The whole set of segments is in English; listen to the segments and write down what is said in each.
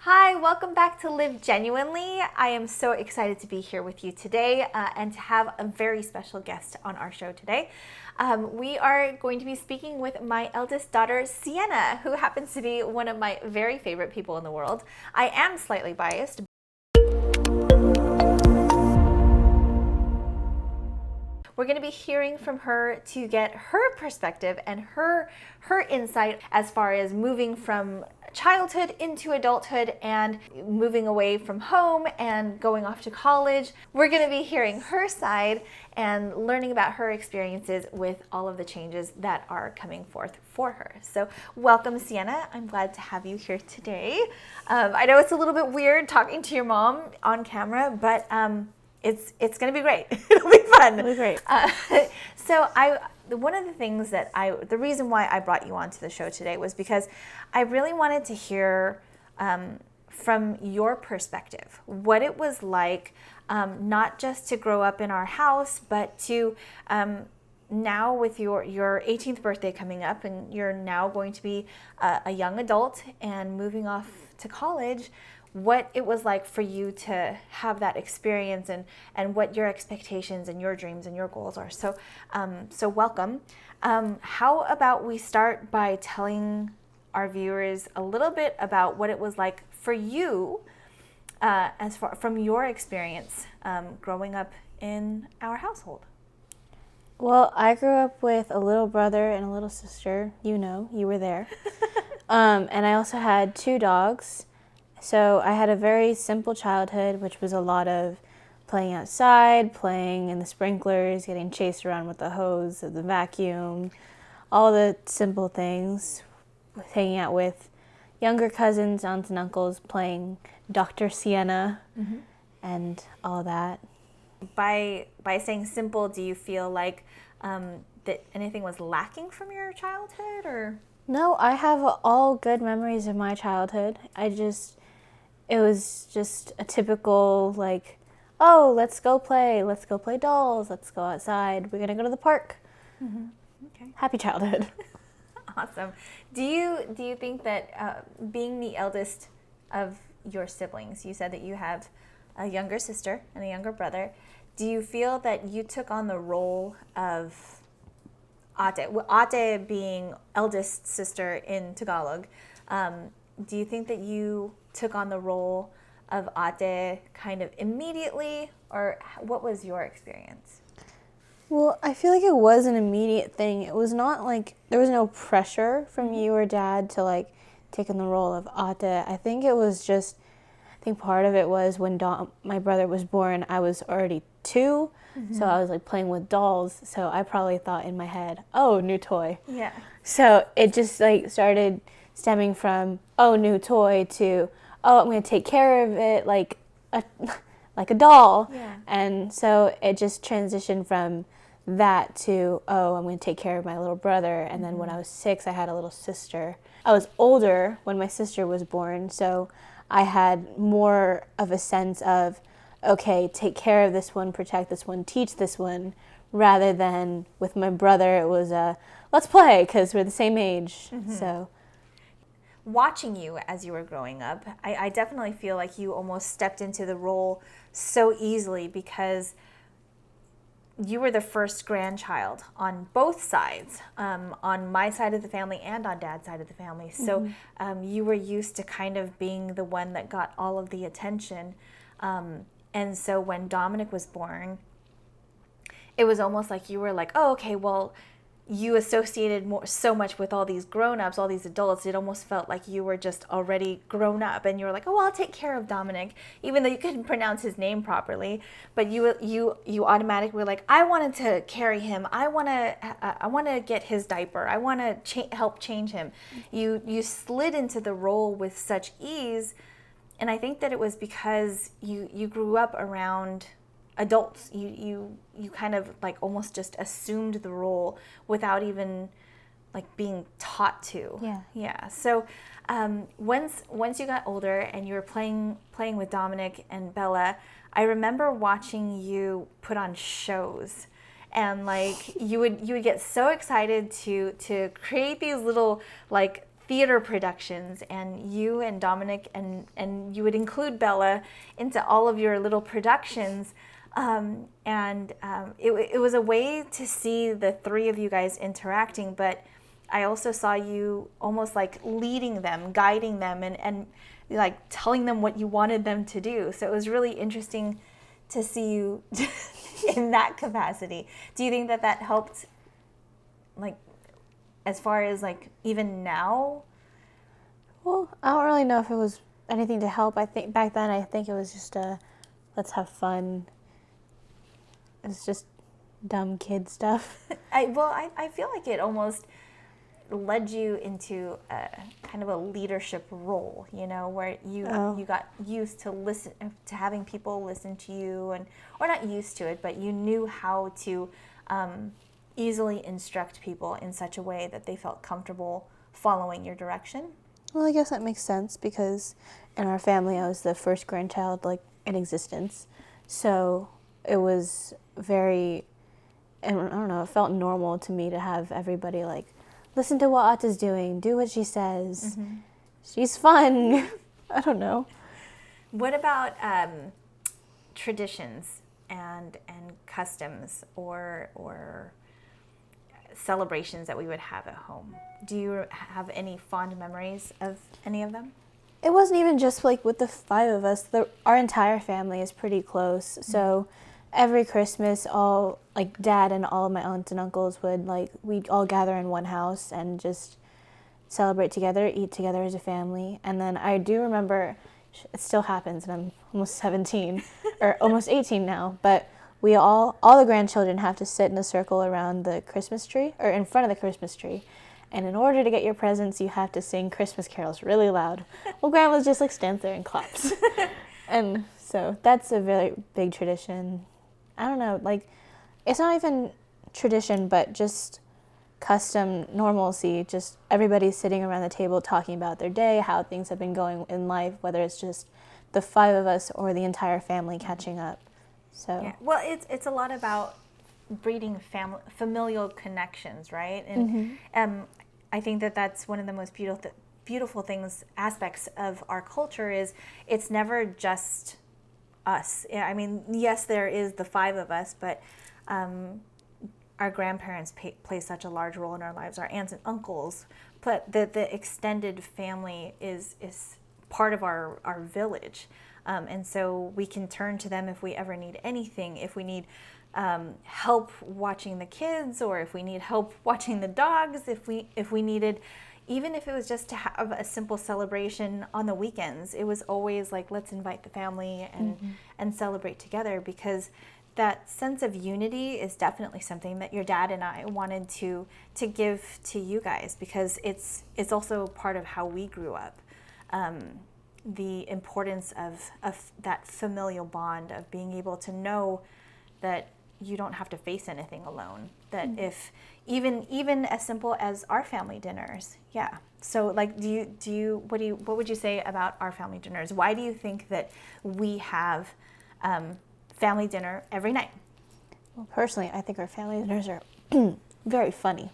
Hi, welcome back to Live Genuinely. I am so excited to be here with you today and to have a very special guest on our show today. We are going to be speaking with my eldest daughter, Sienna, who happens to be one of my very favorite people in the world. I am slightly biased. We're going to be hearing from her to get her perspective and her insight as far as moving from childhood into adulthood and moving away from home and going off to college. We're going to be hearing her side and learning about her experiences with all of the changes that are coming forth for her. So welcome, Sienna. I'm glad to have you here today. I know it's a little bit weird talking to your mom on camera, but it's going to be great. It'll be fun. It'll be great. One of the things the reason why I brought you onto the show today was because I really wanted to hear from your perspective what it was like, not just to grow up in our house, but to now with your 18th birthday coming up, and you're now going to be a young adult and moving off to college, what it was like for you to have that experience and what your expectations and your dreams and your goals are. So welcome. How about we start by telling our viewers a little bit about what it was like for you from your experience growing up in our household. Well, I grew up with a little brother and a little sister. You were there. And I also had 2 dogs. So I had a very simple childhood, which was a lot of playing outside, playing in the sprinklers, getting chased around with the hose of the vacuum, all the simple things, hanging out with younger cousins, aunts and uncles, playing Dr. Sienna, and all that. By saying simple, do you feel like that anything was lacking from your childhood, or? No, I have all good memories of my childhood. It was just a typical, like, oh, let's go play dolls, let's go outside, we're going to go to the park. Okay. Happy childhood. Awesome. Do you think that being the eldest of your siblings, you said that you have a younger sister and a younger brother, do you feel that you took on the role of ate? Ate being eldest sister in Tagalog, do you think that you took on the role of ate kind of immediately, or what was your experience? Well, I feel like it was an immediate thing. It was not like there was no pressure from you or dad to like take on the role of ate. I think part of it was when my brother was born, I was already 2, so I was like playing with dolls. So I probably thought in my head, oh, new toy. Yeah. So it just like started stemming from, oh, new toy to, oh, I'm going to take care of it like a doll. Yeah. And so it just transitioned from that to, oh, I'm going to take care of my little brother. And then when I was 6, I had a little sister. I was older when my sister was born, so I had more of a sense of, okay, take care of this one, protect this one, teach this one, rather than with my brother, it was let's play because we're the same age. So watching you as you were growing up, I definitely feel like you almost stepped into the role so easily because you were the first grandchild on both sides, on my side of the family and on dad's side of the family. So you were used to kind of being the one that got all of the attention. And so when Dominic was born, it was almost like you were like, oh, okay, well, you associated so much with all these grown-ups, all these adults, it almost felt like you were just already grown up, and you were like, oh, well, I'll take care of Dominic, even though you couldn't pronounce his name properly. But you automatically were like, I wanted to carry him. I want to get his diaper. I want to help change him. You slid into the role with such ease, and I think that it was because you grew up around adults. You kind of like almost just assumed the role without even like being taught to. Yeah. So once you got older and you were playing with Dominic and Bella, I remember watching you put on shows, and like you would get so excited to create these little like theater productions, and you and Dominic and you would include Bella into all of your little productions. It was a way to see the three of you guys interacting, but I also saw you almost like leading them, guiding them, and like telling them what you wanted them to do. So it was really interesting to see you in that capacity. Do you think that that helped, like, as far as like even now? Well, I don't really know if it was anything to help. I think back then, I think it was just let's have fun. It's just dumb kid stuff. I feel like it almost led you into a kind of a leadership role, you know, where you got used to having people listen to you, or not used to it, but you knew how to easily instruct people in such a way that they felt comfortable following your direction. Well, I guess that makes sense because in our family, I was the first grandchild like in existence, so it was very, and I don't know, it felt normal to me to have everybody like, listen to what Atta's doing, do what she says. Mm-hmm. She's fun. I don't know. What about traditions and customs or celebrations that we would have at home? Do you have any fond memories of any of them? It wasn't even just like with the five of us. Our entire family is pretty close. Mm-hmm. So every Christmas, all like Dad and all of my aunts and uncles we'd all gather in one house and just celebrate together, eat together as a family. And then I do remember, it still happens, and I'm almost 17 or almost 18 now, but we all the grandchildren have to sit in a circle around the Christmas tree, or in front of the Christmas tree. And in order to get your presents, you have to sing Christmas carols really loud. Well, Grandma just like stands there and claps. And so that's a very big tradition. I don't know, like, it's not even tradition, but just custom normalcy. Just everybody sitting around the table talking about their day, how things have been going in life, whether it's just the five of us or the entire family catching up. So yeah. Well, it's a lot about breeding familial connections, right? And I think that that's one of the most beautiful aspects of our culture is it's never just us. I mean, yes, there is the five of us, but our grandparents play such a large role in our lives, our aunts and uncles, but the extended family is part of our village. And so we can turn to them if we ever need anything, if we need help watching the kids, or if we need help watching the dogs, if we needed, even if it was just to have a simple celebration on the weekends, it was always like, let's invite the family and celebrate together, because that sense of unity is definitely something that your dad and I wanted to give to you guys, because it's also part of how we grew up. The importance of that familial bond, of being able to know that you don't have to face anything alone. That if even as simple as our family dinners, yeah. So like, what would you say about our family dinners? Why do you think that we have family dinner every night? Well, personally, I think our family dinners are very funny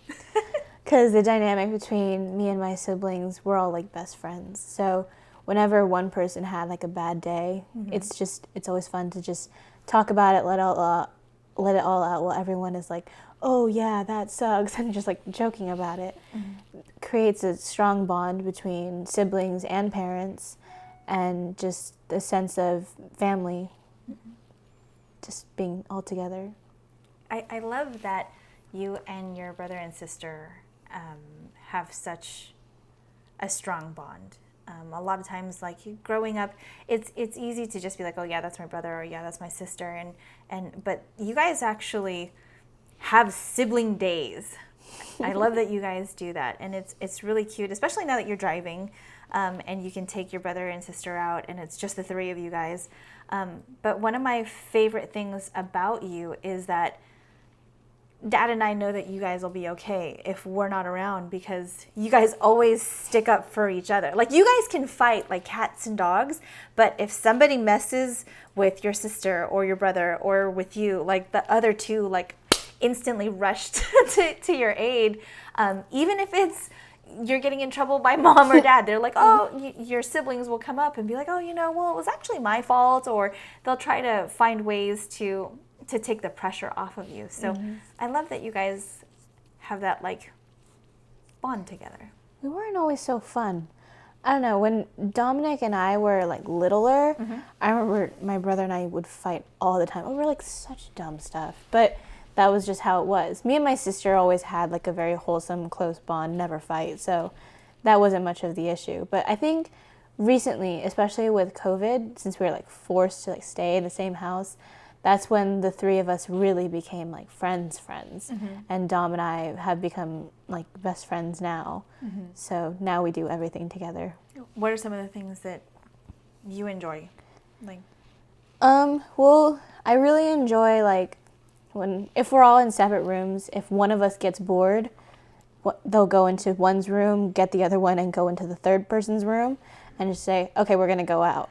because the dynamic between me and my siblings, we're all like best friends. So whenever one person had like a bad day, it's always fun to just talk about it, let it all out while everyone is like, oh yeah, that sucks, and just like joking about it. Creates a strong bond between siblings and parents, and just the sense of family, just being all together. I love that you and your brother and sister have such a strong bond. A lot of times, like growing up, it's easy to just be like, oh yeah, that's my brother, or yeah, that's my sister, but you guys actually have sibling days. I love that you guys do that, and it's really cute, especially now that you're driving, and you can take your brother and sister out, and it's just the three of you guys. But one of my favorite things about you is that Dad and I know that you guys will be okay if we're not around, because you guys always stick up for each other. Like, you guys can fight like cats and dogs, but if somebody messes with your sister or your brother or with you, like the other two like instantly rush to your aid, even if it's you're getting in trouble by mom or dad. They're like, oh, your siblings will come up and be like, oh, well, it was actually my fault, or they'll try to find ways to take the pressure off of you. So I love that you guys have that like bond together. We weren't always so fun. I don't know, when Dominic and I were like littler, I remember my brother and I would fight all the time over like such dumb stuff, but that was just how it was. Me and my sister always had like a very wholesome, close bond, never fight, so that wasn't much of the issue. But I think recently, especially with COVID, since we were like forced to like stay in the same house, that's when the three of us really became like friends. And Dom and I have become like best friends now. So now we do everything together. What are some of the things that you enjoy? Like, well, I really enjoy like if we're all in separate rooms, if one of us gets bored, they'll go into one's room, get the other one, and go into the third person's room, and just say, okay, we're gonna go out.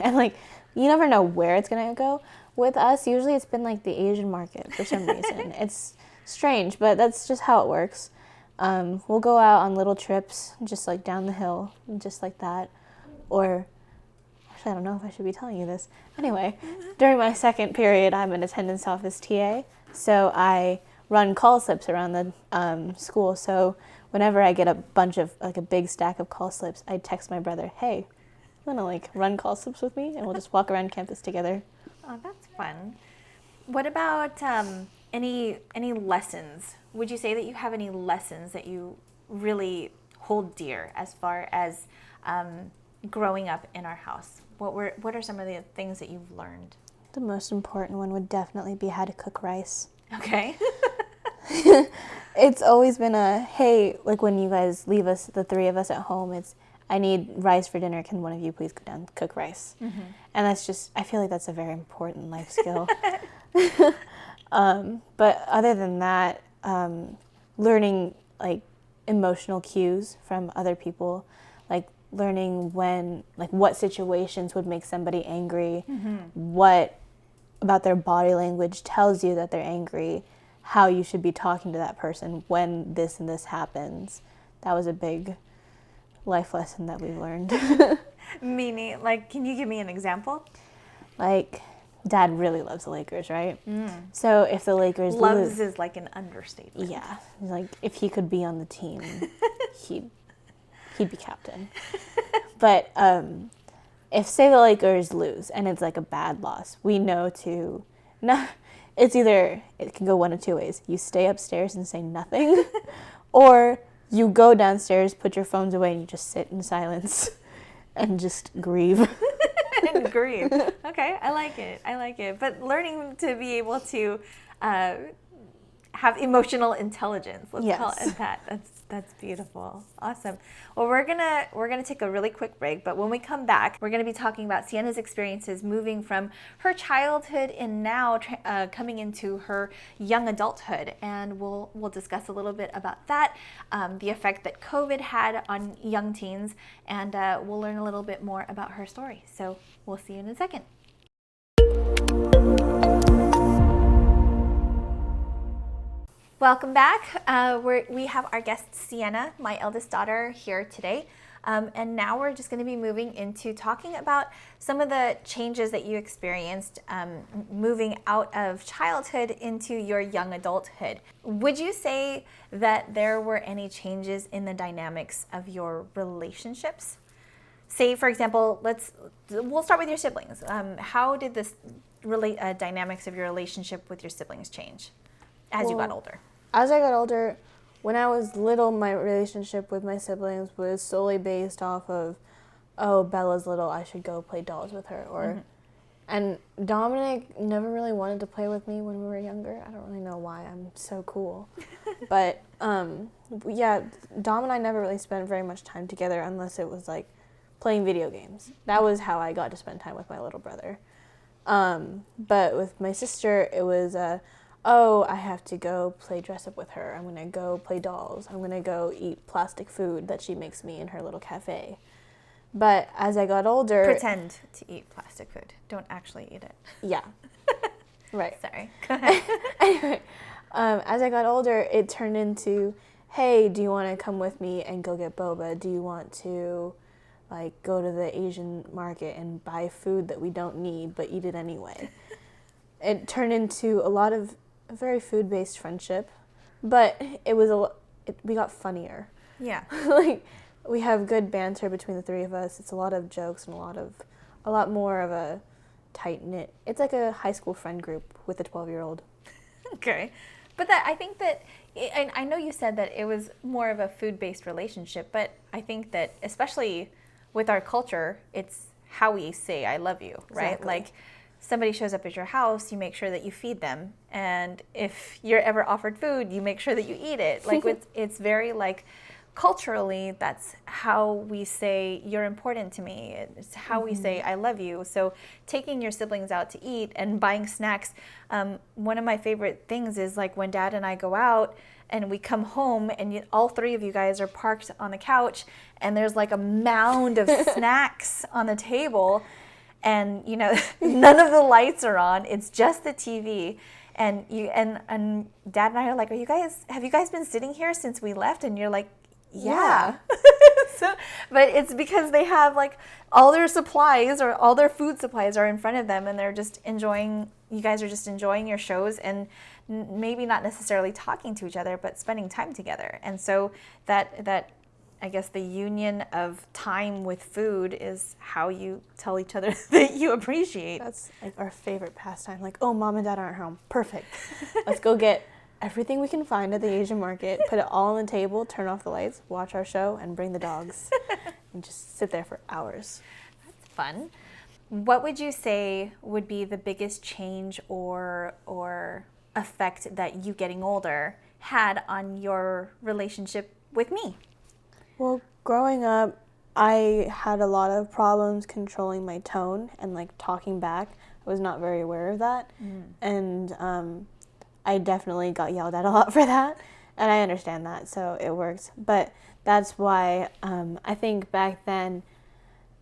And like, you never know where it's gonna go. With us, usually it's been like the Asian market for some reason. It's strange, but that's just how it works. We'll go out on little trips, just like down the hill, just like that. Or, actually, I don't know if I should be telling you this. Anyway, during my second period, I'm an attendance office TA, so I run call slips around the school. So whenever I get a bunch of, like a big stack of call slips, I text my brother, hey, you wanna like run call slips with me? And we'll just walk around campus together. Oh, that's fun. What about any lessons? Would you say that you have any lessons that you really hold dear as far as growing up in our house? What are some of the things that you've learned? The most important one would definitely be how to cook rice. Okay. It's always been hey, like when you guys leave us, the three of us at home, it's, I need rice for dinner. Can one of you please go down and cook rice? And that's just, I feel like that's a very important life skill. But other than that, learning like emotional cues from other people, like learning when, like what situations would make somebody angry, what about their body language tells you that they're angry, how you should be talking to that person when this and this happens. That was a big life lesson that we've learned. Meaning, like, can you give me an example? Like, Dad really loves the Lakers, right? So if the Lakers Loves is like an understatement. yeah, like if he could be on the team, he'd be captain. But if say the Lakers lose and it's like a bad loss, we know to not. It's either, it can go one of two ways. You stay upstairs and say nothing, or you go downstairs, put your phones away, and you just sit in silence and just grieve. And grieve. Okay, I like it. But learning to be able to have emotional intelligence, let's call it that. That's beautiful. Awesome. Well, we're gonna take a really quick break, but when we come back, we're gonna be talking about Sienna's experiences moving from her childhood and now coming into her young adulthood, and we'll discuss a little bit about that, the effect that COVID had on young teens, and we'll learn a little bit more about her story. So we'll see you in a second. Welcome back. We have our guest Sienna, my eldest daughter, here today. And now we're just going to be moving into talking about some of the changes that you experienced moving out of childhood into your young adulthood. Would you say that there were any changes in the dynamics of your relationships? Say, for example, we'll start with your siblings. How did this dynamics of your relationship with your siblings change as you got older? As I got older, when I was little, my relationship with my siblings was solely based off of, oh, Bella's little, I should go play dolls with her. And Dominic never really wanted to play with me when we were younger. I don't really know why. I'm so cool. But yeah, Dom and I never really spent very much time together unless it was like playing video games. That was how I got to spend time with my little brother. But with my sister, it was oh, I have to go play dress up with her. I'm going to go play dolls. I'm going to go eat plastic food that she makes me in her little cafe. But as I got older... Pretend to eat plastic food. Don't actually eat it. Yeah. Right. Sorry. Go ahead. Anyway, as I got older, it turned into, hey, do you want to come with me and go get boba? Do you want to like go to the Asian market and buy food that we don't need but eat it anyway? It turned into a lot of very food-based friendship, but we got funnier. Yeah. Like we have good banter between the three of us. It's a lot of jokes and a lot more of a tight-knit. It's like a high school friend group with a 12-year-old. Okay. But that I think that, and I know you said that it was more of a food-based relationship, but I think that especially with our culture, it's how we say I love you, right? Exactly. Like somebody shows up at your house, you make sure that you feed them. And if you're ever offered food, you make sure that you eat it. Like it's very like culturally, that's how we say you're important to me. It's how we say I love you. So taking your siblings out to eat and buying snacks, one of my favorite things is like when Dad and I go out and we come home and all three of you guys are parked on the couch and there's like a mound of snacks on the table, and you know none of the lights are on, it's just the TV. And Dad and I are like, have you guys been sitting here since we left? And you're like, yeah. So, but it's because they have like all their supplies or all their food supplies are in front of them, and they're just enjoying, you guys are just enjoying your shows and maybe not necessarily talking to each other, but spending time together. And so that I guess the union of time with food is how you tell each other that you appreciate. That's like our favorite pastime. Like, oh, Mom and Dad aren't home. Perfect. Let's go get everything we can find at the Asian market, put it all on the table, turn off the lights, watch our show, and bring the dogs. And just sit there for hours. That's fun. What would you say would be the biggest change or effect that you getting older had on your relationship with me? Well, growing up, I had a lot of problems controlling my tone and like talking back. I was not very aware of that. And I definitely got yelled at a lot for that, and I understand that, so it works. But that's why I think back then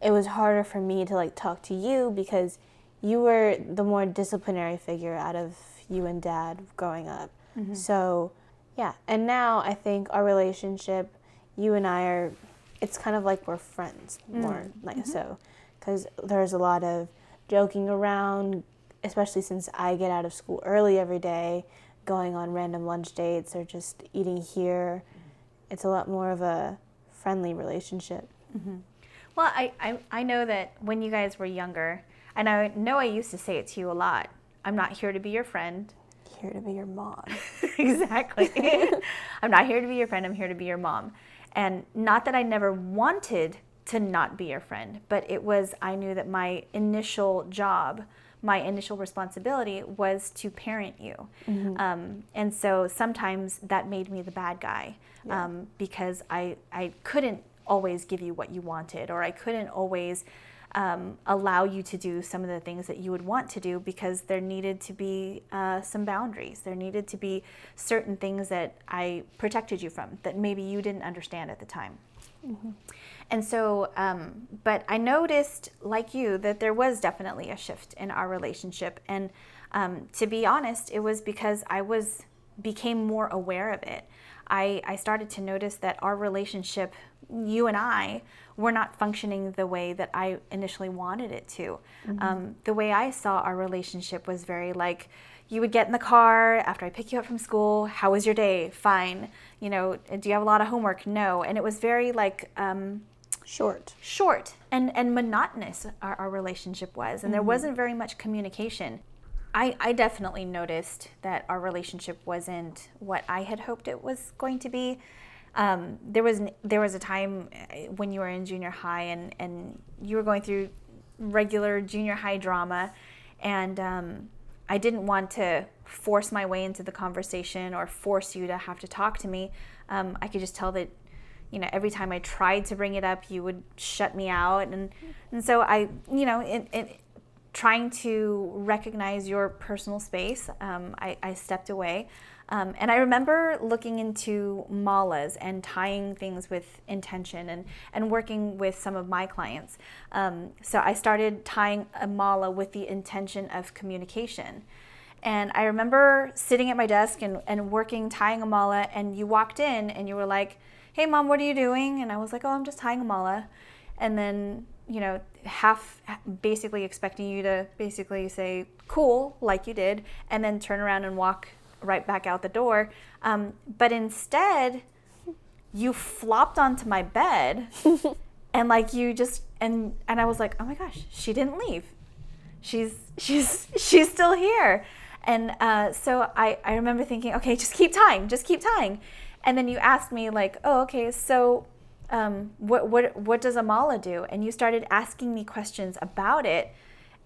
it was harder for me to like talk to you because you were the more disciplinary figure out of you and Dad growing up. So yeah, and now I think our relationship, you and I are, it's kind of like we're friends more, like so, because there's a lot of joking around, especially since I get out of school early every day, going on random lunch dates or just eating here. It's a lot more of a friendly relationship. Well, I know that when you guys were younger, and I know I used to say it to you a lot, I'm not here to be your friend. Here to be your mom. Exactly. I'm not here to be your friend, I'm here to be your mom. And not that I never wanted to not be your friend, but it was, I knew that my initial job, my initial responsibility was to parent you. And so sometimes that made me the bad guy, because I couldn't always give you what you wanted, or I couldn't always allow you to do some of the things that you would want to do, because there needed to be some boundaries. There needed to be certain things that I protected you from that maybe you didn't understand at the time. And so, but I noticed, like you, that there was definitely a shift in our relationship. And to be honest, it was because I became more aware of it. I started to notice that our relationship, you and I, were not functioning the way that I initially wanted it to. The way I saw our relationship was very like, you would get in the car after I pick you up from school. How was your day? Fine. You know, do you have a lot of homework? No. And it was very like short and monotonous. Our relationship was, and there wasn't very much communication. I definitely noticed that our relationship wasn't what I had hoped it was going to be. There was a time when you were in junior high and you were going through regular junior high drama, and I didn't want to force my way into the conversation or force you to have to talk to me. I could just tell that, you know, every time I tried to bring it up, you would shut me out, and so I, you know, trying to recognize your personal space, I stepped away. And I remember looking into malas and tying things with intention and working with some of my clients. So I started tying a mala with the intention of communication. And I remember sitting at my desk and working, tying a mala, and you walked in and you were like, hey, Mom, what are you doing? And I was like, oh, I'm just tying a mala. And then, half basically expecting you to basically say, cool, like you did, and then turn around and walk right back out the door. But instead, you flopped onto my bed and like you just, and I was like, oh my gosh, she didn't leave. She's still here. And so I remember thinking, okay, just keep tying. And then you asked me like, oh, okay, so what does a mala do? And you started asking me questions about it.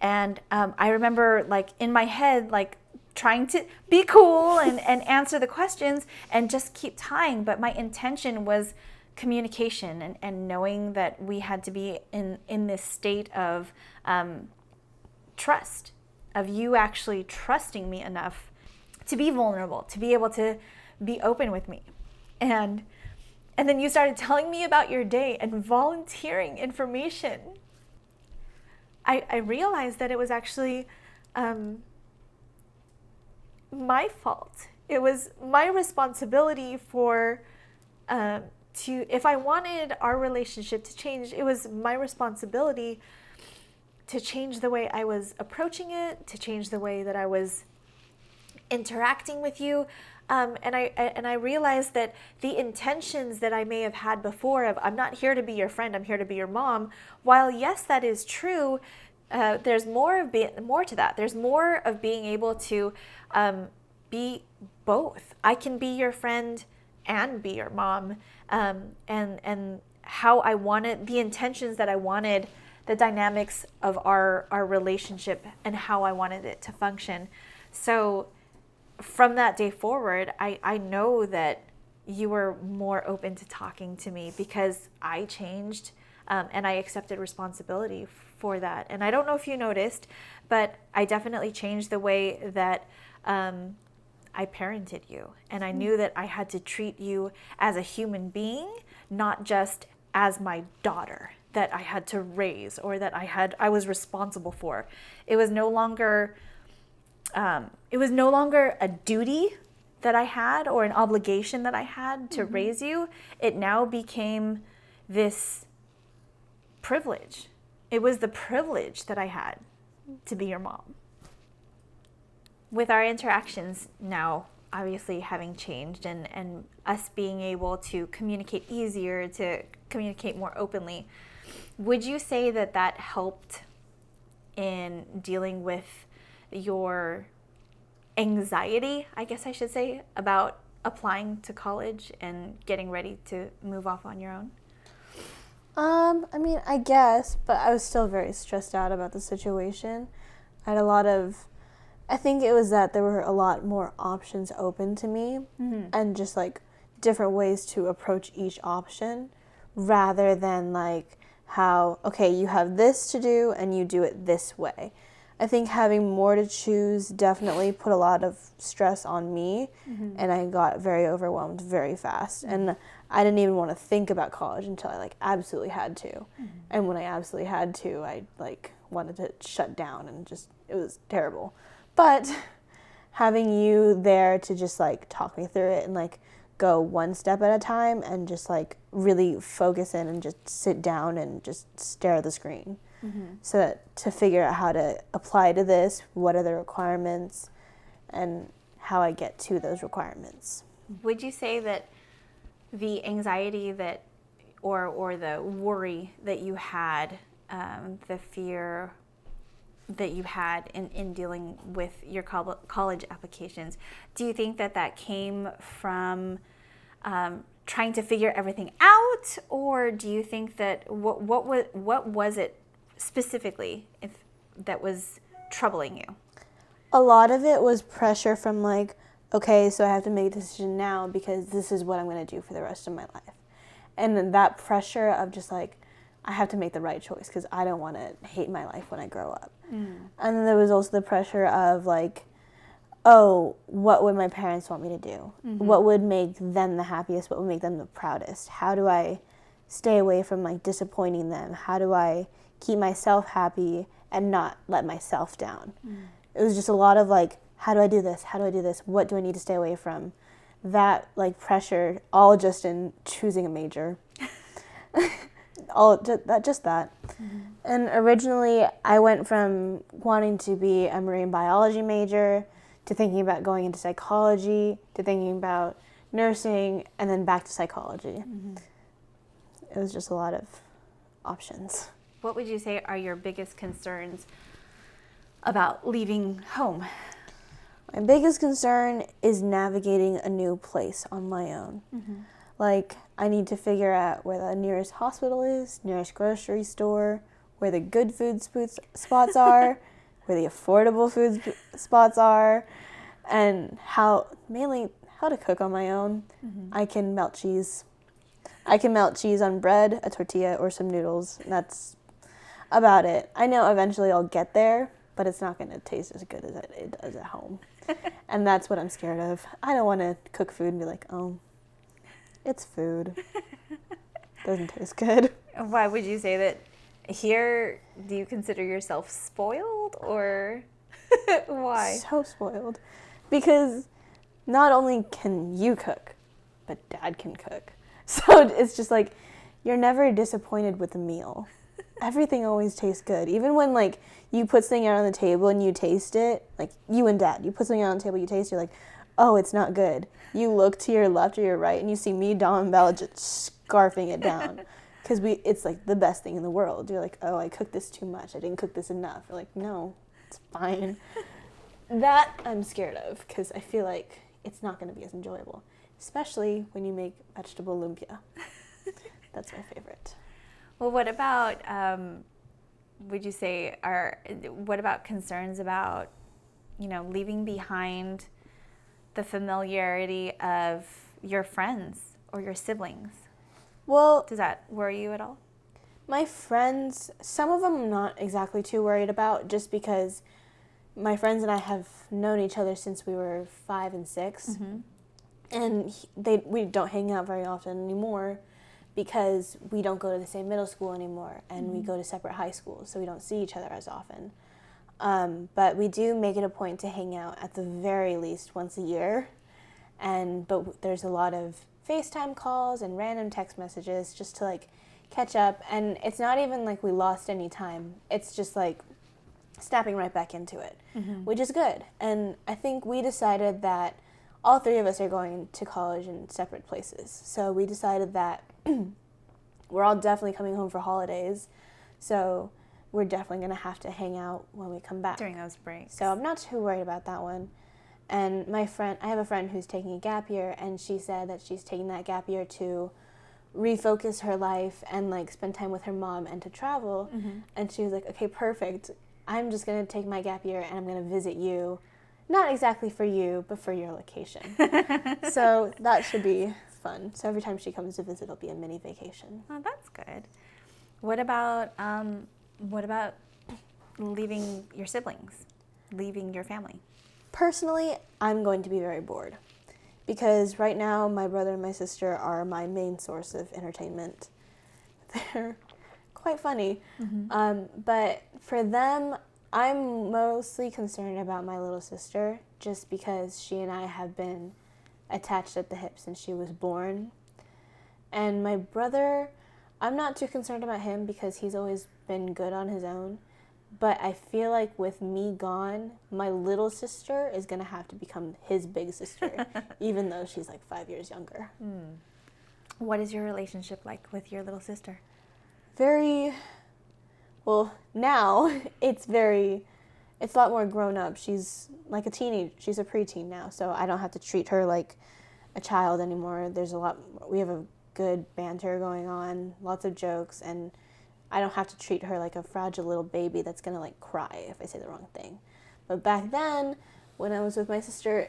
And I remember like in my head, like trying to be cool and answer the questions and just keep tying. But my intention was communication and knowing that we had to be in this state of trust, of you actually trusting me enough to be vulnerable, to be able to be open with me. And then you started telling me about your day and volunteering information. I realized that it was actually my fault. It was my responsibility for if I wanted our relationship to change, it was my responsibility to change the way I was approaching it, to change the way that I was interacting with you. And I realized that the intentions that I may have had before of, I'm not here to be your friend, I'm here to be your mom, while yes, that is true, there's more to that. There's more of being able to be both. I can be your friend and be your mom, and how I wanted, the intentions that I wanted, the dynamics of our relationship and how I wanted it to function. So from that day forward, I know that you were more open to talking to me because I changed, and I accepted responsibility for that. And I don't know if you noticed, but I definitely changed the way that I parented you. And I knew that I had to treat you as a human being, not just as my daughter that I had to raise or that I was responsible for. It was no longer a duty that I had or an obligation that I had to raise you. It now became this privilege. It was the privilege that I had to be your mom. With our interactions now obviously having changed and us being able to communicate easier, to communicate more openly, would you say that helped in dealing with your anxiety, I guess I should say, about applying to college and getting ready to move off on your own? I mean, I guess, but I was still very stressed out about the situation. I had I think it was that there were a lot more options open to me, and just like different ways to approach each option rather than like how, okay, you have this to do and you do it this way. I think having more to choose definitely put a lot of stress on me, and I got very overwhelmed very fast. And I didn't even want to think about college until I like absolutely had to. And when I absolutely had to, I like wanted to shut down and just, it was terrible. But having you there to just like talk me through it and like go one step at a time and just like really focus in and just sit down and just stare at the screen. So that to figure out how to apply to this, what are the requirements, and how I get to those requirements. Would you say that the anxiety that, or the worry that you had, the fear that you had in dealing with your college applications, do you think that came from trying to figure everything out, or do you think that what was it specifically that was troubling you? A lot of it was pressure from like, okay, so I have to make a decision now because this is what I'm going to do for the rest of my life. And then that pressure of just like, I have to make the right choice because I don't want to hate my life when I grow up. And then there was also the pressure of like, oh, what would my parents want me to do? What would make them the happiest? What would make them the proudest? How do I stay away from like disappointing them? How do I keep myself happy and not let myself down? It was just a lot of like, how do I do this? How do I do this? What do I need to stay away from? That like pressure, all just in choosing a major. Just that. Mm-hmm. And originally I went from wanting to be a marine biology major to thinking about going into psychology to thinking about nursing and then back to psychology. Mm-hmm. It was just a lot of options. What would you say are your biggest concerns about leaving home? My biggest concern is navigating a new place on my own. Mm-hmm. Like, I need to figure out where the nearest hospital is, nearest grocery store, where the good food spots are, where the affordable food spots are, and mainly how to cook on my own. Mm-hmm. I can melt cheese. I can melt cheese on bread, a tortilla, or some noodles. That's about it. I know eventually I'll get there, but it's not going to taste as good as it does at home. And that's what I'm scared of. I don't want to cook food and be like, oh, it's food. Doesn't taste good. Why would you say that here? Do you consider yourself spoiled, or why? So spoiled. Because not only can you cook, but Dad can cook. So it's just like, you're never disappointed with a meal. Everything always tastes good. Even when like you put something out on the table and you taste it, like you and Dad, you put something out on the table, you taste it, you're like, oh, it's not good. You look to your left or your right and you see me, Dom, and Bella just scarfing it down. Because it's like the best thing in the world. You're like, oh, I cooked this too much. I didn't cook this enough. You're like, no, it's fine. That I'm scared of because I feel like it's not going to be as enjoyable. Especially when you make vegetable lumpia. That's my favorite. Well, what about, would you say, what about concerns about, leaving behind the familiarity of your friends or your siblings? Well, does that worry you at all? My friends, some of them I'm not exactly too worried about just because my friends and I have known each other since we were 5 and 6. Mm-hmm. And we don't hang out very often anymore because we don't go to the same middle school anymore and we go to separate high schools, so we don't see each other as often. But we do make it a point to hang out at the very least once a year. But there's a lot of FaceTime calls and random text messages just to like catch up. And it's not even like we lost any time. It's just like snapping right back into it, which is good. And I think we decided that all 3 of us are going to college in separate places. So we decided that we're all definitely coming home for holidays. So we're definitely going to have to hang out when we come back. During those breaks. So I'm not too worried about that one. And I have a friend who's taking a gap year, and she said that she's taking that gap year to refocus her life and like spend time with her mom and to travel. Mm-hmm. And she was like, okay, perfect. I'm just going to take my gap year and I'm going to visit you. Not exactly for you, but for your location. So that should be fun. So every time she comes to visit, it'll be a mini vacation. Oh, that's good. What about leaving your siblings, leaving your family? Personally, I'm going to be very bored because right now my brother and my sister are my main source of entertainment. They're quite funny. Mm-hmm. But for them, I'm mostly concerned about my little sister just because she and I have been attached at the hip since she was born. And my brother, I'm not too concerned about him because he's always been good on his own. But I feel like with me gone, my little sister is going to have to become his big sister, even though she's like 5 years younger. Mm. What is your relationship like with your little sister? Now it's a lot more grown up. She's like a teenage, she's a preteen now, so I don't have to treat her like a child anymore. We have a good banter going on, lots of jokes, and I don't have to treat her like a fragile little baby that's gonna like cry if I say the wrong thing. But back then, when I was with my sister,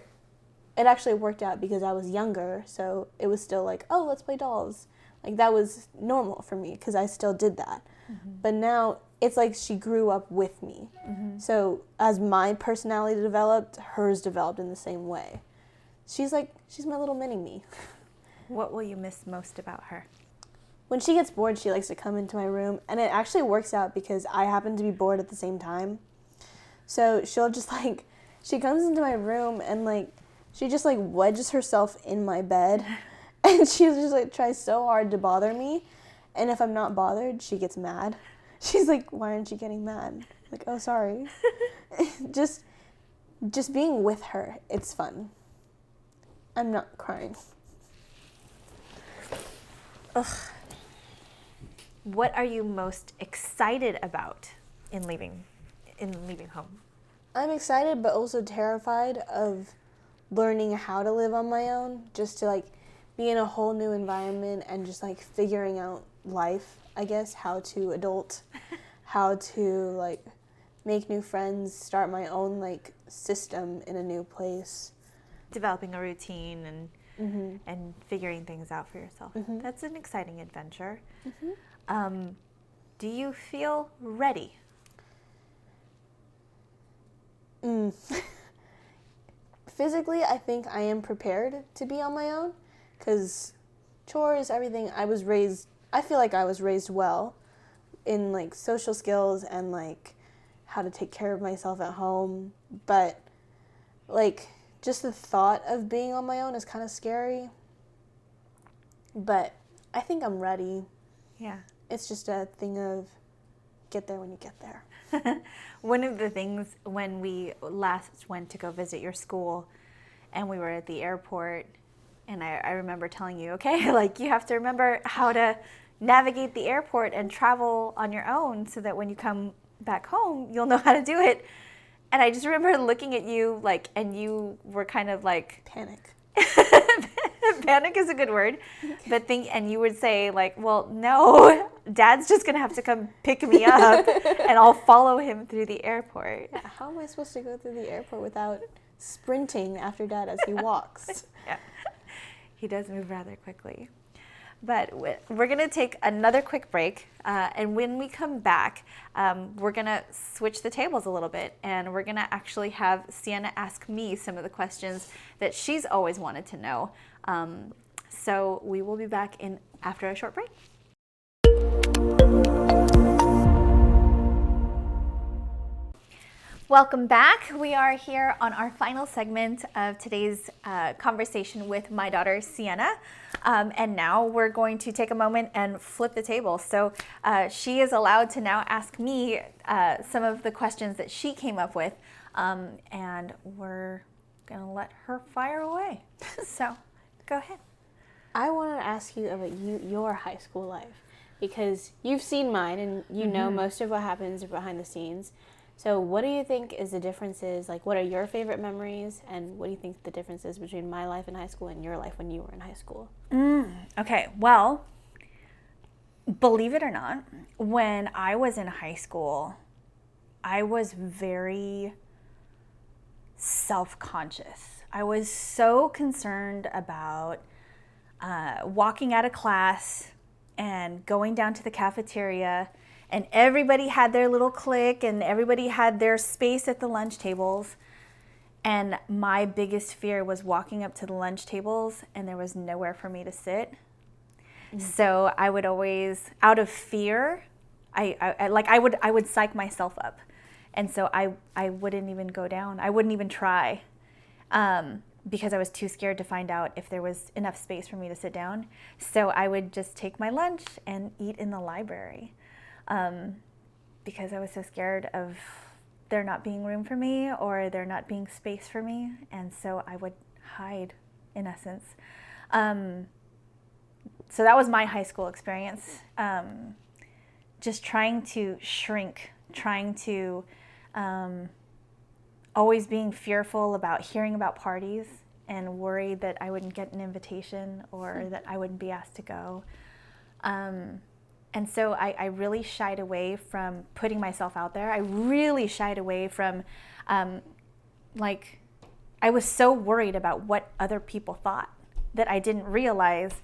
it actually worked out because I was younger, so it was still like, oh, let's play dolls. Like that was normal for me because I still did that. Mm-hmm. But now it's like she grew up with me. Mm-hmm. So as my personality developed, hers developed in the same way. She's my little mini me. What will you miss most about her? When she gets bored, she likes to come into my room, and it actually works out because I happen to be bored at the same time. So she'll just like she comes into my room and like she just like wedges herself in my bed, and she just like tries so hard to bother me, and if I'm not bothered, she gets mad. She's like, "Why aren't you getting mad?" Like, "Oh, sorry." just being with her, it's fun. I'm not crying. Ugh. What are you most excited about in leaving home? I'm excited, but also terrified of learning how to live on my own, just to like be in a whole new environment and just like figuring out life, I guess, how to adult, how to like make new friends, start my own like system in a new place. Developing a routine and figuring things out for yourself. That's an exciting adventure. Do you feel ready? Physically, I think I am prepared to be on my own, because chores, everything, I feel like I was raised well in like social skills and like how to take care of myself at home, but like just the thought of being on my own is kind of scary, but I think I'm ready. Yeah. It's just a thing of get there when you get there. One of the things when we last went to go visit your school and we were at the airport, and I remember telling you, okay, like you have to remember how to navigate the airport and travel on your own so that when you come back home, you'll know how to do it. And I just remember looking at you like, and you were kind of like... Panic. Panic is a good word, but and you would say like, well, no, Dad's just gonna have to come pick me up and I'll follow him through the airport. Yeah, how am I supposed to go through the airport without sprinting after Dad as he walks? Yeah, he does move rather quickly. But we're going to take another quick break, and when we come back, we're going to switch the tables a little bit, and we're going to actually have Sienna ask me some of the questions that she's always wanted to know. So we will be back after a short break. Welcome back. We are here on our final segment of today's conversation with my daughter, Sienna. And now we're going to take a moment and flip the table. So she is allowed to now ask me some of the questions that she came up with. And we're going to let her fire away. So go ahead. I want to ask you about your high school life, because you've seen mine and you know most of what happens behind the scenes. So what do you think is the differences? Like, what are your favorite memories? And what do you think the difference is between my life in high school and your life when you were in high school? Okay, well, believe it or not, when I was in high school, I was very self-conscious. I was so concerned about walking out of class and going down to the cafeteria, and everybody had their little clique and everybody had their space at the lunch tables. And my biggest fear was walking up to the lunch tables and there was nowhere for me to sit. So I would always, out of fear, I would psych myself up. And so I wouldn't even go down. I wouldn't even try because I was too scared to find out if there was enough space for me to sit down. So I would just take my lunch and eat in the library. Because I was so scared of there not being room for me or there not being space for me. And so I would hide, in essence. So that was my high school experience. Just trying to shrink, trying to always being fearful about hearing about parties and worried that I wouldn't get an invitation or that I wouldn't be asked to go. And so I really shied away from putting myself out there. I really shied away from, I was so worried about what other people thought that I didn't realize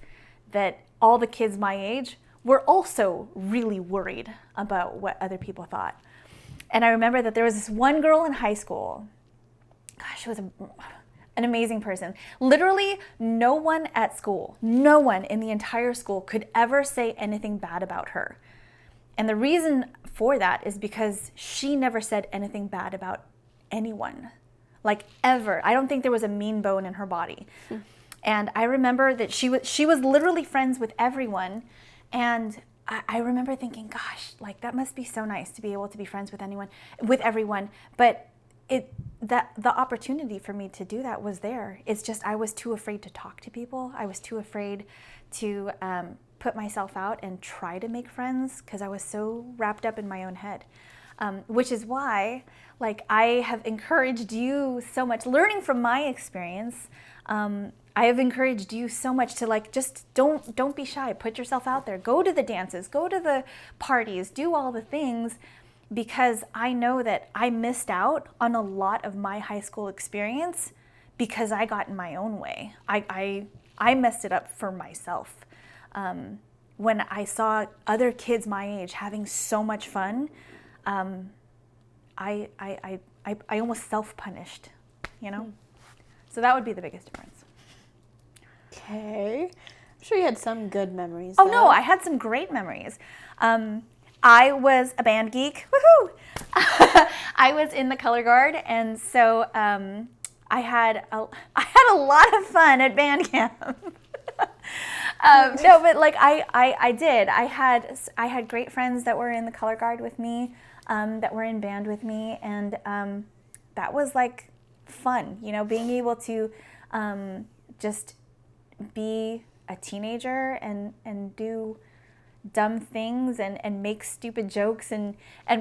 that all the kids my age were also really worried about what other people thought. And I remember that there was this one girl in high school. Gosh, she was an amazing person. Literally no one at school, no one in the entire school could ever say anything bad about her. And the reason for that is because she never said anything bad about anyone. like ever. I don't think there was a mean bone in her body. And I remember that she was literally friends with everyone. And I remember thinking, gosh, like that must be so nice to be able to be friends with everyone. But the opportunity for me to do that was there. It's just I was too afraid to talk to people. I was too afraid to put myself out and try to make friends because I was so wrapped up in my own head. Which is why, like, I have encouraged you so much, learning from my experience. I have encouraged you so much to, like, just don't be shy. Put yourself out there. Go to the dances. Go to the parties. Do all the things, because I know that I missed out on a lot of my high school experience because I got in my own way. I messed it up for myself. When I saw other kids my age having so much fun, I almost self-punished, you know? So that would be the biggest difference. Okay. I'm sure you had some good memories. Oh, no, I had some great memories. I was a band geek. Woohoo! I was in the color guard, and so I had a lot of fun at band camp. No, but like I did. I had great friends that were in the color guard with me, that were in band with me, and that was like fun, you know, being able to just be a teenager and do dumb things and make stupid jokes and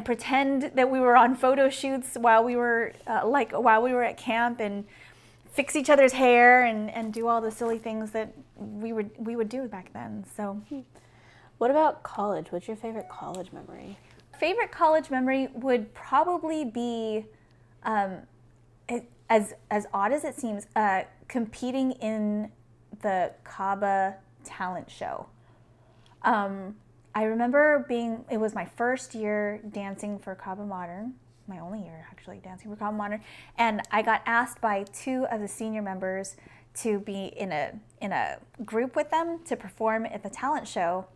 pretend that we were on photo shoots while we were at camp, and fix each other's hair and do all the silly things that we would do back then. So, what about college? What's your favorite college memory? Favorite college memory would probably be, as odd as it seems, competing in the Caba talent show. I remember it was my first year dancing for Caba Modern, my only year actually dancing for Caba Modern, and I got asked by 2 of the senior members to be in a group with them to perform at the talent show.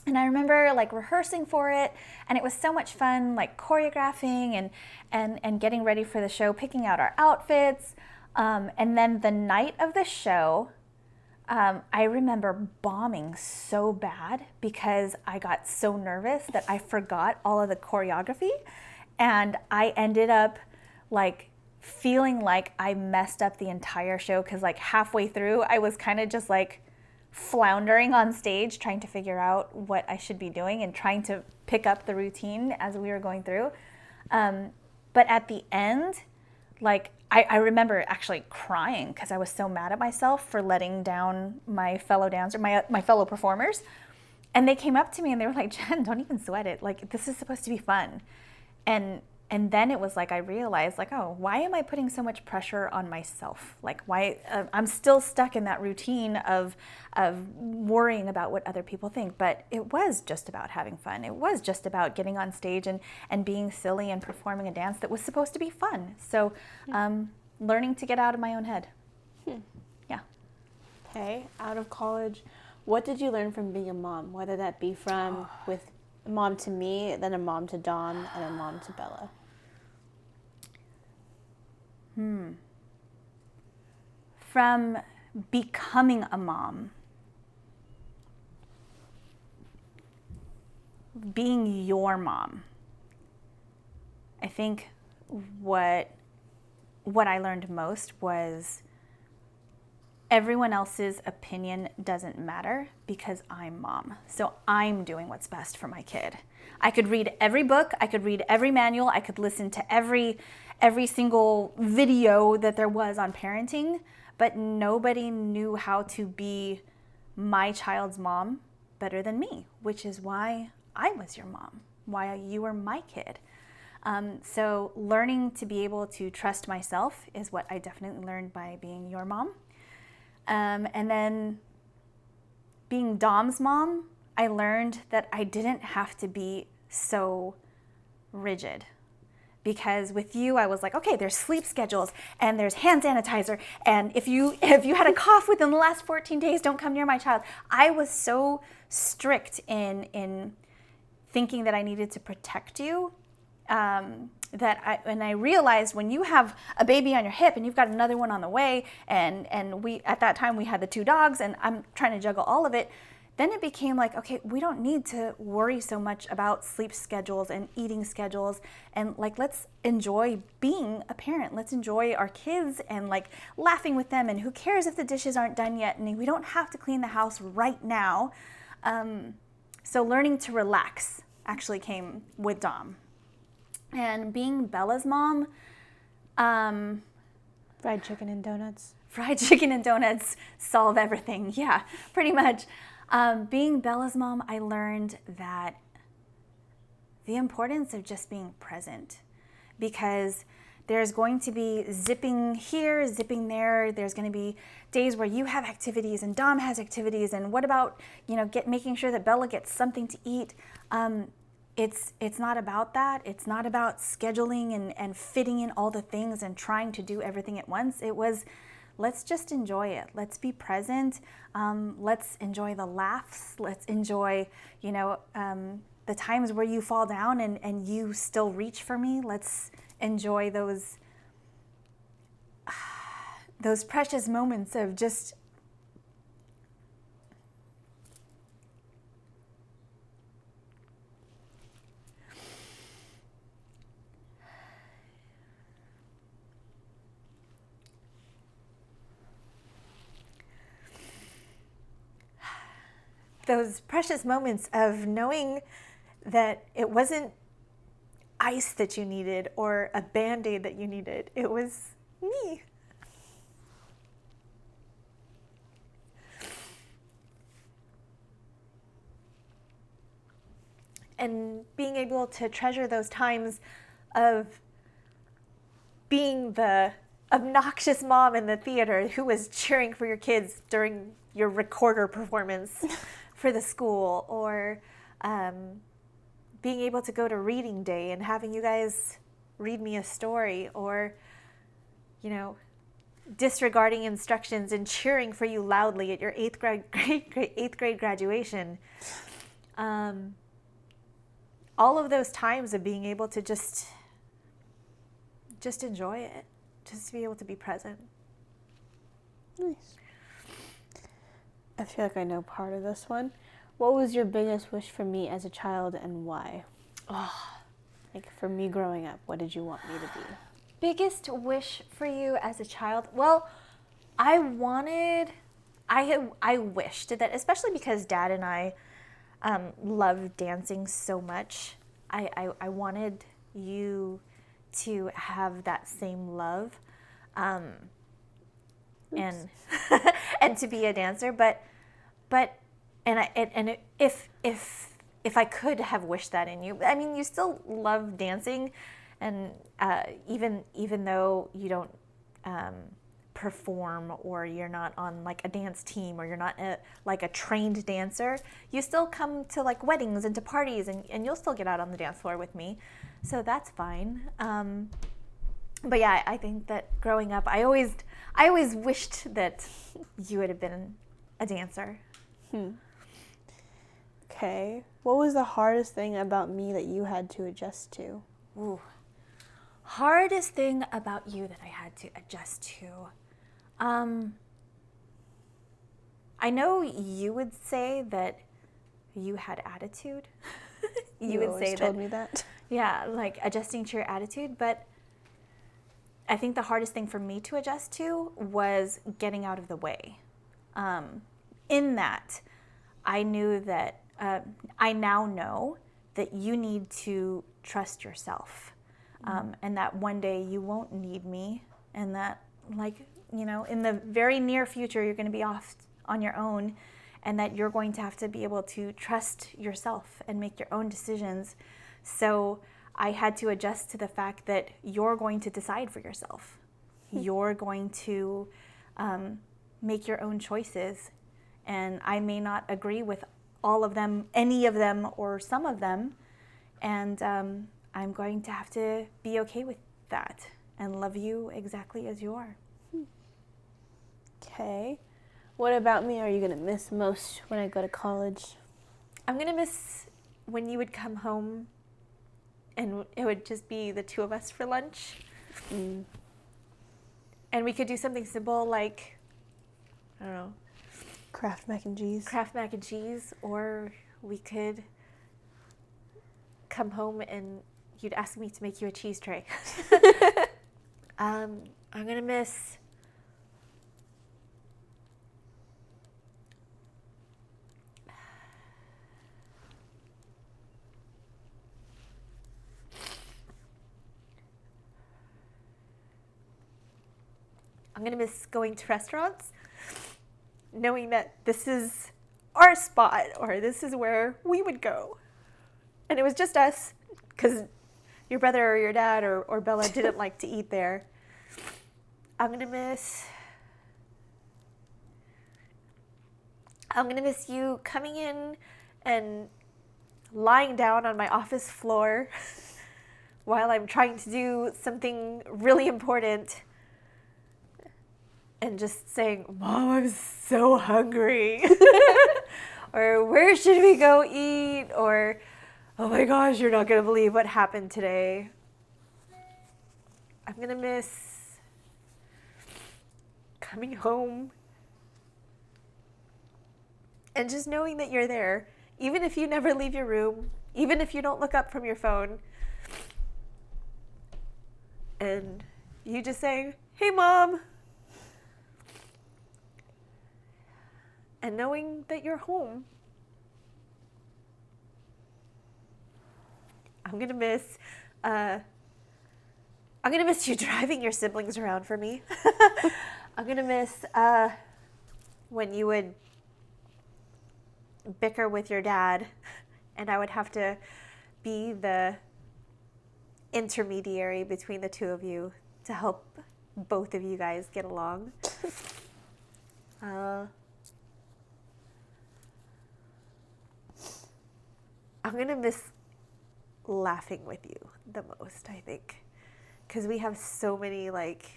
And I remember like rehearsing for it, and it was so much fun, like choreographing and getting ready for the show, picking out our outfits. And then the night of the show, I remember bombing so bad because I got so nervous that I forgot all of the choreography, and I ended up like feeling like I messed up the entire show because like halfway through I was kind of just like floundering on stage trying to figure out what I should be doing and trying to pick up the routine as we were going through. But at the end, like I remember actually crying because I was so mad at myself for letting down my fellow dancers, my fellow performers. And they came up to me and they were like, Jen, don't even sweat it. Like, this is supposed to be fun. And then it was like I realized, like, oh, why am I putting so much pressure on myself? Like, why I'm still stuck in that routine of worrying about what other people think. But it was just about having fun. It was just about getting on stage and being silly and performing a dance that was supposed to be fun. So learning to get out of my own head. Yeah. Okay, out of college, what did you learn from being a mom? Whether that be from with a mom to me, then a mom to Dom, and a mom to Bella. From becoming a mom, being your mom, I think what I learned most was everyone else's opinion doesn't matter because I'm mom. So I'm doing what's best for my kid. I could read every book, I could read every manual, I could listen to every single video that there was on parenting, but nobody knew how to be my child's mom better than me, which is why I was your mom, why you were my kid. So learning to be able to trust myself is what I definitely learned by being your mom. And then being Dom's mom, I learned that I didn't have to be so rigid. Because with you, I was like, okay, there's sleep schedules and there's hand sanitizer. And if you had a cough within the last 14 days, don't come near my child. I was so strict in thinking that I needed to protect you And I realized when you have a baby on your hip and you've got another one on the way, and we at that time we had the 2 dogs, and I'm trying to juggle all of it. Then it became like, okay, we don't need to worry so much about sleep schedules and eating schedules, and like, let's enjoy being a parent. Let's enjoy our kids and like laughing with them, and who cares if the dishes aren't done yet, and we don't have to clean the house right now. So learning to relax actually came with Dom. And being Bella's mom, Fried chicken and donuts. fried chicken and donuts solve everything. Yeah, pretty much. Being Bella's mom, I learned that the importance of just being present, because there's going to be zipping here, zipping there. There's going to be days where you have activities and Dom has activities. And what about, making sure that Bella gets something to eat? It's not about that. It's not about scheduling and fitting in all the things and trying to do everything at once. It was, let's just enjoy it. Let's be present. Let's enjoy the laughs. Let's enjoy, the times where you fall down and you still reach for me. Let's enjoy those precious moments of just knowing that it wasn't ice that you needed or a Band-Aid that you needed. It was me. And being able to treasure those times of being the obnoxious mom in the theater who was cheering for your kids during your recorder performance for the school, or being able to go to reading day and having you guys read me a story, or, disregarding instructions and cheering for you loudly at your eighth grade graduation. All of those times of being able to just enjoy it, just to be able to be present. Nice. I feel like I know part of this one. What was your biggest wish for me as a child, and why? Like, for me growing up, what did you want me to be? Biggest wish for you as a child? Well, I wished that, especially because Dad and I love dancing so much, I wanted you to have that same love, and and to be a dancer. But if I could have wished that in you, I mean, you still love dancing, and even though you don't perform, or you're not on like a dance team, or you're not like a trained dancer, you still come to like weddings and to parties, and you'll still get out on the dance floor with me, so that's fine. But yeah, I think that growing up, I always wished that you would have been a dancer. Okay. What was the hardest thing about me that you had to adjust to? Ooh. Hardest thing about you that I had to adjust to. I know you would say that you had attitude. You would say told me that. Yeah, like adjusting to your attitude, but I think the hardest thing for me to adjust to was getting out of the way. In that, I knew that I now know that you need to trust yourself, and that one day you won't need me, and that, like, in the very near future, you're going to be off on your own, and that you're going to have to be able to trust yourself and make your own decisions. So I had to adjust to the fact that you're going to decide for yourself. You're going to make your own choices, and I may not agree with all of them, any of them, or some of them, and I'm going to have to be okay with that and love you exactly as you are. Okay. What about me are you going to miss most when I go to college? I'm going to miss when you would come home and it would just be the two of us for lunch. And we could do something simple like, I don't know, Kraft mac and cheese, or we could come home and you'd ask me to make you a cheese tray. I'm gonna miss going to restaurants, knowing that this is our spot or this is where we would go. And it was just us, because your brother or your dad or Bella didn't like to eat there. I'm gonna miss you coming in and lying down on my office floor while I'm trying to do something really important and just saying, "Mom, I'm so hungry." Or, "Where should we go eat?" Or, "Oh my gosh, you're not going to believe what happened today." I'm going to miss coming home and just knowing that you're there, even if you never leave your room, even if you don't look up from your phone. And you just saying, "Hey, Mom." And knowing that you're home. I'm gonna miss you driving your siblings around for me. I'm gonna miss when you would bicker with your dad and I would have to be the intermediary between the two of you to help both of you guys get along. I'm gonna miss laughing with you the most, I think, because we have so many like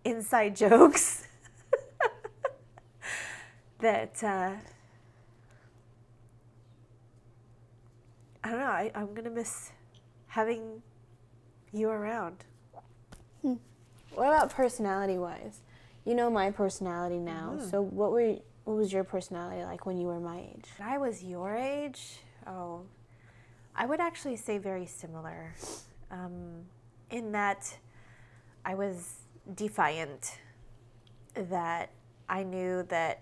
inside jokes that I don't know. I'm gonna miss having you around. What about personality-wise? You know my personality now. So what was your personality like when you were my age? When I was your age, I would actually say very similar, in that I was defiant, that I knew that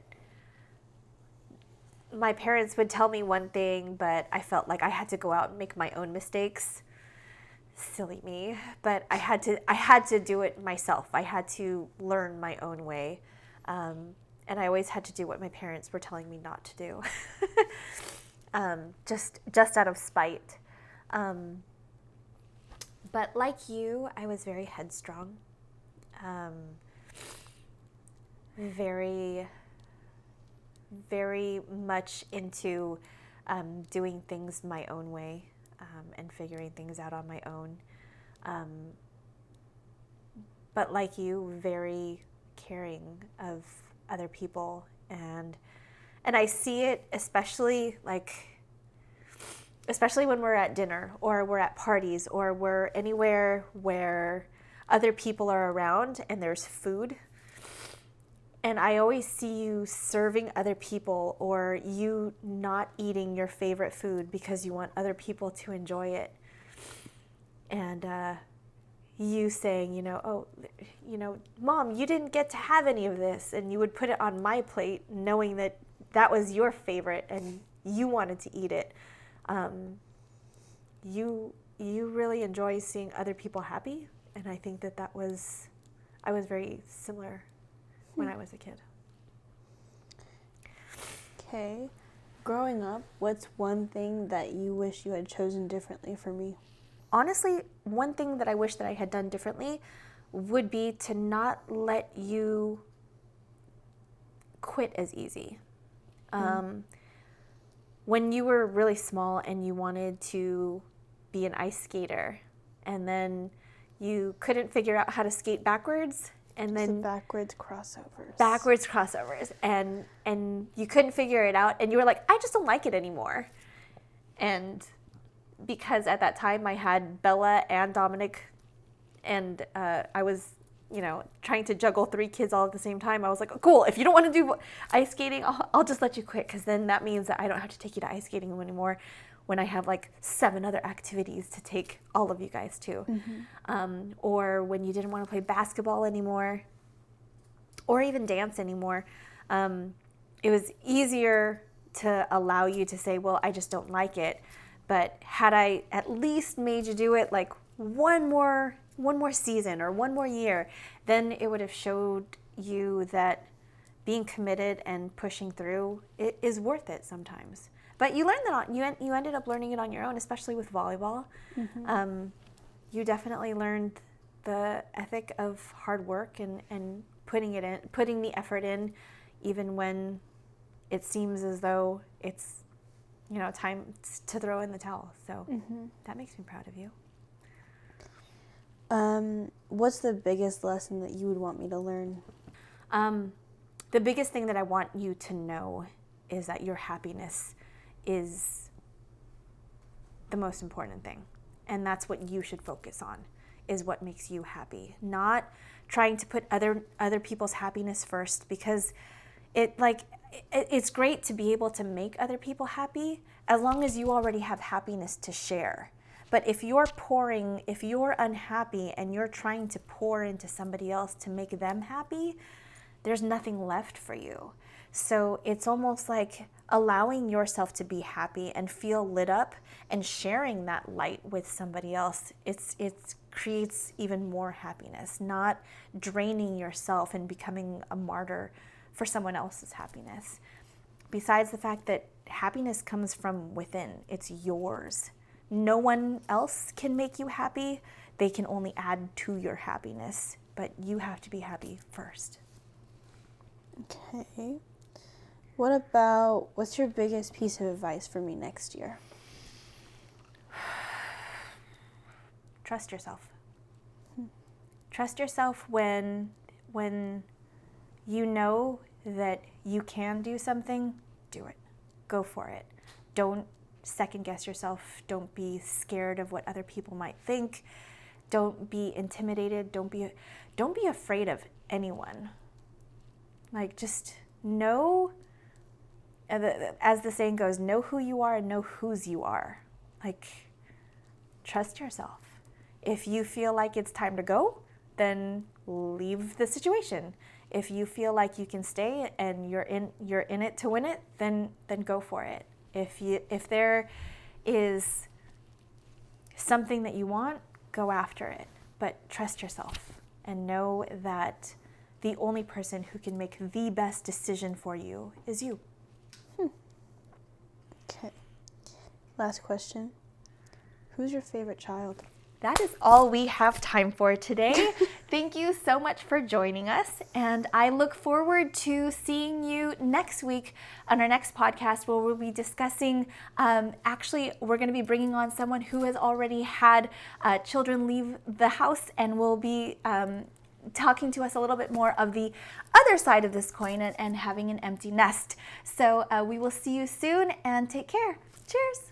my parents would tell me one thing, but I felt like I had to go out and make my own mistakes. Silly me, but I had to do it myself. I had to learn my own way, and I always had to do what my parents were telling me not to do. Just out of spite. But like you, I was very headstrong, very, very much into doing things my own way, and figuring things out on my own. But like you, very caring of other people, and I see it especially when we're at dinner or we're at parties or we're anywhere where other people are around and there's food. And I always see you serving other people or you not eating your favorite food because you want other people to enjoy it. And you saying, "Oh, Mom, you didn't get to have any of this." And you would put it on my plate knowing that that was your favorite and you wanted to eat it. You really enjoy seeing other people happy. And I think I was very similar when I was a kid. Okay. Growing up, what's one thing that you wish you had chosen differently for me? Honestly, one thing that I wish that I had done differently would be to not let you quit as easy. When you were really small and you wanted to be an ice skater and then you couldn't figure out how to skate backwards, and then backwards crossovers and you couldn't figure it out and you were like, "I just don't like it anymore." And because at that time I had Bella and Dominic, and I was, trying to juggle 3 kids all at the same time. I was like, oh, cool, if you don't want to do ice skating, I'll just let you quit, because then that means that I don't have to take you to ice skating anymore when I have like 7 other activities to take all of you guys to. Or when you didn't want to play basketball anymore, or even dance anymore. It was easier to allow you to say, well, I just don't like it. But had I at least made you do it like one more season or one more year, then it would have showed you that being committed and pushing through it is worth it sometimes. But you learned that you ended up learning it on your own, especially with volleyball. You definitely learned the ethic of hard work and putting the effort in, even when it seems as though it's time to throw in the towel. So that makes me proud of you. What's the biggest lesson that you would want me to learn? The biggest thing that I want you to know is that your happiness is the most important thing. And that's what you should focus on, is what makes you happy. Not trying to put other people's happiness first, because it's great to be able to make other people happy as long as you already have happiness to share. But if you're unhappy and you're trying to pour into somebody else to make them happy, there's nothing left for you. So it's almost like allowing yourself to be happy and feel lit up and sharing that light with somebody else. It creates even more happiness, not draining yourself and becoming a martyr for someone else's happiness. Besides the fact that happiness comes from within, it's yours. No one else can make you happy. They can only add to your happiness, but you have to be happy first. Okay. What's your biggest piece of advice for me next year? Trust yourself. Trust yourself when you know that you can do something, do it. Go for it. Don't second guess yourself. Don't be scared of what other people might think. Don't be intimidated. Don't be afraid of anyone. Like, just know, as the saying goes, know who you are and know whose you are. Like, trust yourself. If you feel like it's time to go, then leave the situation. If you feel like you can stay and you're in it to win it, then go for it. If there is something that you want, go after it. But trust yourself and know that the only person who can make the best decision for you is you. Okay. Last question. Who's your favorite child? That is all we have time for today. Thank you so much for joining us, and I look forward to seeing you next week on our next podcast, where we'll be discussing, we're going to be bringing on someone who has already had children leave the house, and will be talking to us a little bit more of the other side of this coin and having an empty nest. So we will see you soon, and take care. Cheers.